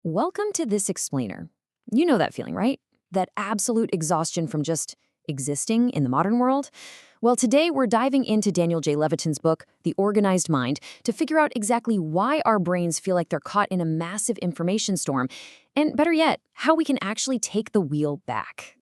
Welcome to This Explainer. You know that feeling, right? That absolute exhaustion from just existing in the modern world? Well, today we're diving into Daniel J. Levitin's book, The Organized Mind, to figure out exactly why our brains feel like they're caught in a massive information storm, and better yet, how we can actually take the wheel back.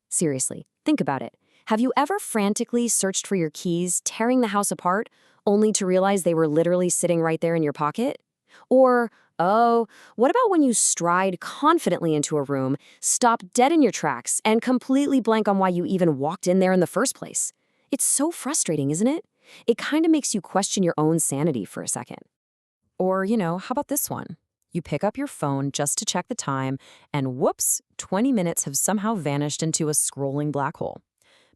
Seriously, think about it. Have you ever frantically searched for your keys, tearing the house apart, only to realize they were literally sitting right there in your pocket? Or, oh, what about when you stride confidently into a room, stop dead in your tracks, and completely blank on why you even walked in there in the first place? It's so frustrating, isn't it? It kind of makes you question your own sanity for a second. Or, how about this one? You pick up your phone just to check the time, and whoops, 20 minutes have somehow vanished into a scrolling black hole.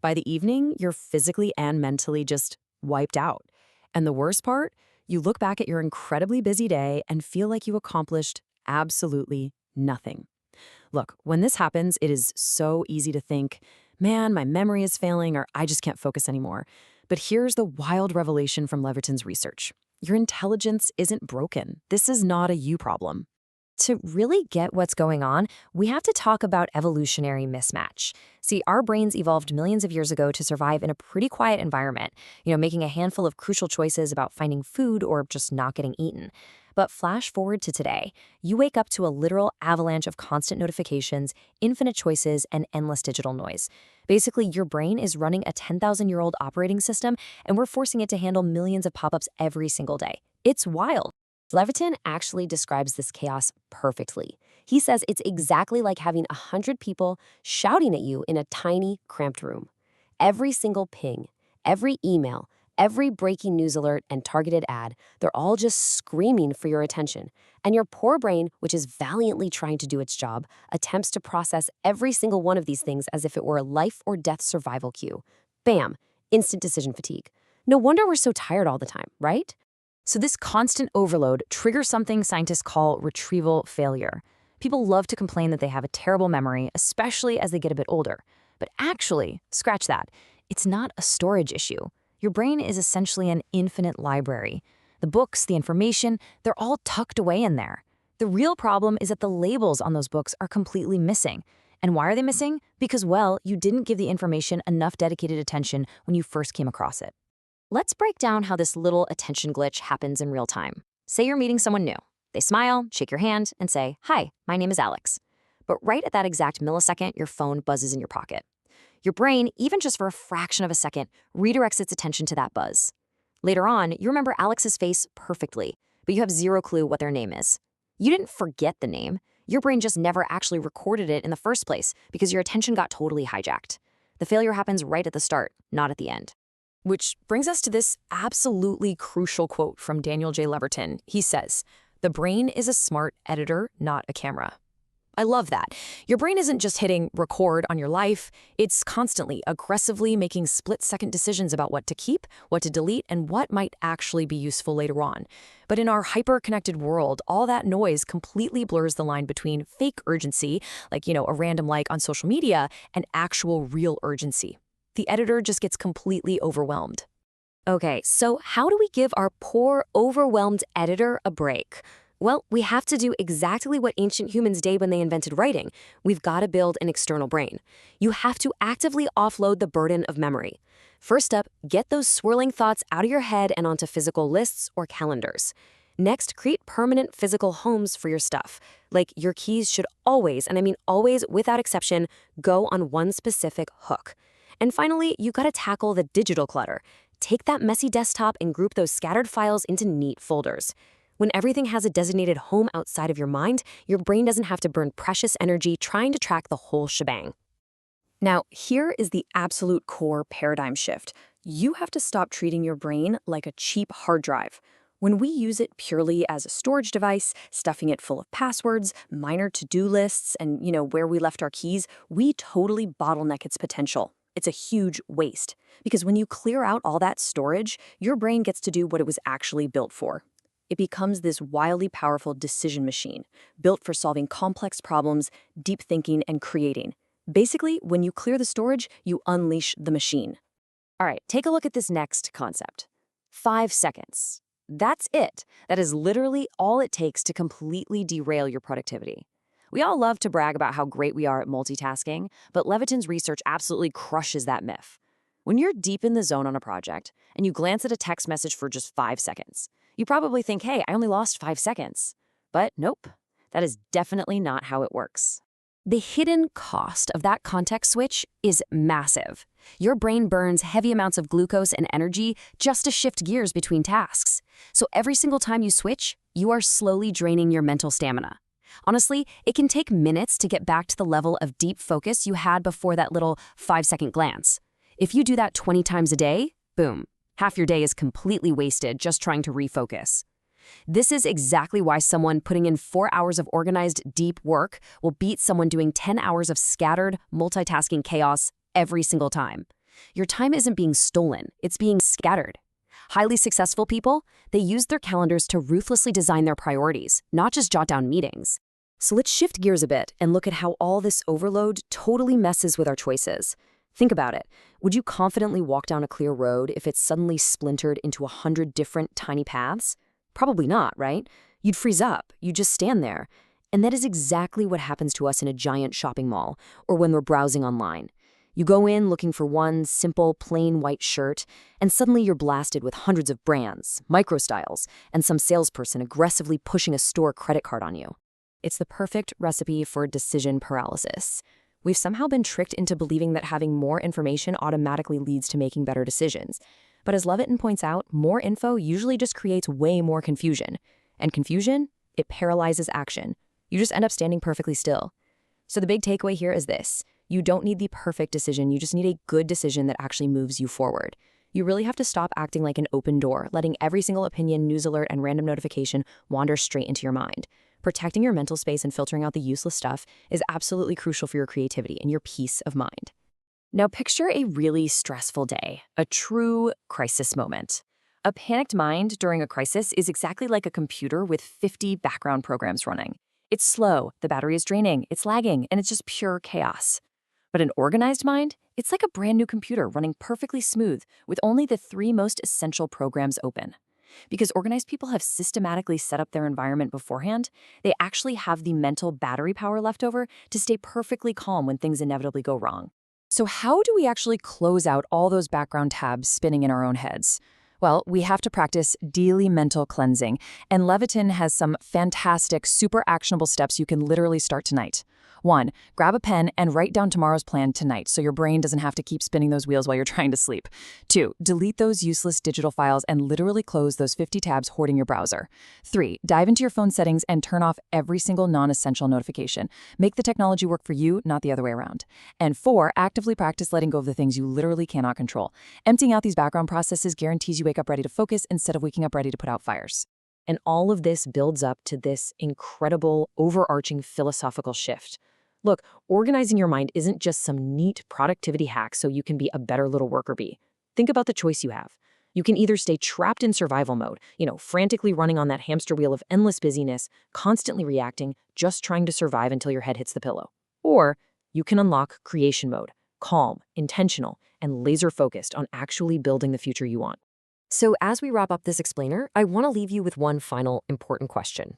By the evening, you're physically and mentally just wiped out. And the worst part? You look back at your incredibly busy day and feel like you accomplished absolutely nothing. Look, when this happens, it is so easy to think, man, my memory is failing or I just can't focus anymore. But here's the wild revelation from Levitin's research. Your intelligence isn't broken. This is not a you problem. To really get what's going on, we have to talk about evolutionary mismatch. See, our brains evolved millions of years ago to survive in a pretty quiet environment, making a handful of crucial choices about finding food or just not getting eaten. But flash forward to today, you wake up to a literal avalanche of constant notifications, infinite choices, and endless digital noise. Basically, your brain is running a 10,000-year-old operating system, and we're forcing it to handle millions of pop-ups every single day. It's wild. Levitin actually describes this chaos perfectly. He says it's exactly like having 100 people shouting at you in a tiny, cramped room. Every single ping, every email, every breaking news alert and targeted ad, they're all just screaming for your attention. And your poor brain, which is valiantly trying to do its job, attempts to process every single one of these things as if it were a life or death survival cue. Bam! Instant decision fatigue. No wonder we're so tired all the time, right? So this constant overload triggers something scientists call retrieval failure. People love to complain that they have a terrible memory, especially as they get a bit older. But actually, scratch that. It's not a storage issue. Your brain is essentially an infinite library. The books, the information, they're all tucked away in there. The real problem is that the labels on those books are completely missing. And why are they missing? Because, well, you didn't give the information enough dedicated attention when you first came across it. Let's break down how this little attention glitch happens in real time. Say you're meeting someone new. They smile, shake your hand, and say, "Hi, my name is Alex." But right at that exact millisecond, your phone buzzes in your pocket. Your brain, even just for a fraction of a second, redirects its attention to that buzz. Later on, you remember Alex's face perfectly, but you have zero clue what their name is. You didn't forget the name. Your brain just never actually recorded it in the first place because your attention got totally hijacked. The failure happens right at the start, not at the end. Which brings us to this absolutely crucial quote from Daniel J. Levitin. He says, "The brain is a smart editor, not a camera." I love that. Your brain isn't just hitting record on your life. It's constantly, aggressively making split-second decisions about what to keep, what to delete, and what might actually be useful later on. But in our hyper-connected world, all that noise completely blurs the line between fake urgency, like, a random like on social media, and actual real urgency. The editor just gets completely overwhelmed. Okay, so how do we give our poor, overwhelmed editor a break? Well, we have to do exactly what ancient humans did when they invented writing. We've got to build an external brain. You have to actively offload the burden of memory. First up, get those swirling thoughts out of your head and onto physical lists or calendars. Next, create permanent physical homes for your stuff. Like your keys should always, and I mean always without exception, go on one specific hook. And finally, you gotta tackle the digital clutter. Take that messy desktop and group those scattered files into neat folders. When everything has a designated home outside of your mind, your brain doesn't have to burn precious energy trying to track the whole shebang. Now, here is the absolute core paradigm shift. You have to stop treating your brain like a cheap hard drive. When we use it purely as a storage device, stuffing it full of passwords, minor to-do lists, and, where we left our keys, we totally bottleneck its potential. It's a huge waste, because when you clear out all that storage, your brain gets to do what it was actually built for. It becomes this wildly powerful decision machine, built for solving complex problems, deep thinking, and creating. Basically, when you clear the storage, you unleash the machine. All right, take a look at this next concept. 5 seconds. That's it. That is literally all it takes to completely derail your productivity. We all love to brag about how great we are at multitasking, but Levitin's research absolutely crushes that myth. When you're deep in the zone on a project and you glance at a text message for just 5 seconds, you probably think, hey, I only lost 5 seconds. But nope, that is definitely not how it works. The hidden cost of that context switch is massive. Your brain burns heavy amounts of glucose and energy just to shift gears between tasks. So every single time you switch, you are slowly draining your mental stamina. Honestly, it can take minutes to get back to the level of deep focus you had before that little 5-second glance. If you do that 20 times a day, boom, half your day is completely wasted just trying to refocus. This is exactly why someone putting in 4 hours of organized, deep work will beat someone doing 10 hours of scattered, multitasking chaos every single time. Your time isn't being stolen, it's being scattered. Highly successful people, they use their calendars to ruthlessly design their priorities, not just jot down meetings. So let's shift gears a bit and look at how all this overload totally messes with our choices. Think about it. Would you confidently walk down a clear road if it's suddenly splintered into 100 different tiny paths? Probably not, right? You'd freeze up. You'd just stand there. And that is exactly what happens to us in a giant shopping mall or when we're browsing online. You go in looking for one simple, plain white shirt, and suddenly you're blasted with hundreds of brands, micro-styles, and some salesperson aggressively pushing a store credit card on you. It's the perfect recipe for decision paralysis. We've somehow been tricked into believing that having more information automatically leads to making better decisions. But as Levitin points out, more info usually just creates way more confusion. And confusion, it paralyzes action. You just end up standing perfectly still. So the big takeaway here is this. You don't need the perfect decision, you just need a good decision that actually moves you forward. You really have to stop acting like an open door, letting every single opinion, news alert, and random notification wander straight into your mind. Protecting your mental space and filtering out the useless stuff is absolutely crucial for your creativity and your peace of mind. Now picture a really stressful day, a true crisis moment. A panicked mind during a crisis is exactly like a computer with 50 background programs running. It's slow, the battery is draining, it's lagging, and it's just pure chaos. But an organized mind, it's like a brand new computer running perfectly smooth with only the 3 most essential programs open. Because organized people have systematically set up their environment beforehand, they actually have the mental battery power left over to stay perfectly calm when things inevitably go wrong. So how do we actually close out all those background tabs spinning in our own heads? Well, we have to practice daily mental cleansing, and Levitin has some fantastic, super actionable steps you can literally start tonight. 1. Grab a pen and write down tomorrow's plan tonight so your brain doesn't have to keep spinning those wheels while you're trying to sleep. 2. Delete those useless digital files and literally close those 50 tabs hoarding your browser. 3. Dive into your phone settings and turn off every single non-essential notification. Make the technology work for you, not the other way around. And 4. Actively practice letting go of the things you literally cannot control. Emptying out these background processes guarantees you wake up ready to focus instead of waking up ready to put out fires. And all of this builds up to this incredible, overarching philosophical shift. Look, organizing your mind isn't just some neat productivity hack so you can be a better little worker bee. Think about the choice you have. You can either stay trapped in survival mode, frantically running on that hamster wheel of endless busyness, constantly reacting, just trying to survive until your head hits the pillow. Or you can unlock creation mode, calm, intentional, and laser-focused on actually building the future you want. So as we wrap up this explainer, I want to leave you with one final important question.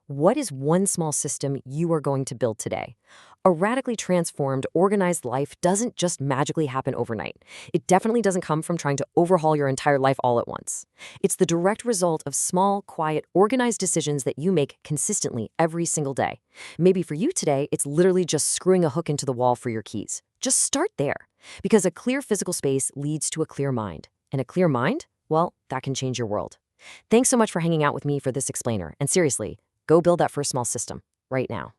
What is one small system you are going to build today? A radically transformed, organized life doesn't just magically happen overnight. It definitely doesn't come from trying to overhaul your entire life all at once. It's the direct result of small, quiet, organized decisions that you make consistently every single day. Maybe for you today, it's literally just screwing a hook into the wall for your keys. Just start there, because a clear physical space leads to a clear mind. And a clear mind, well, that can change your world. Thanks so much for hanging out with me for this explainer. And seriously, go build that first small system right now.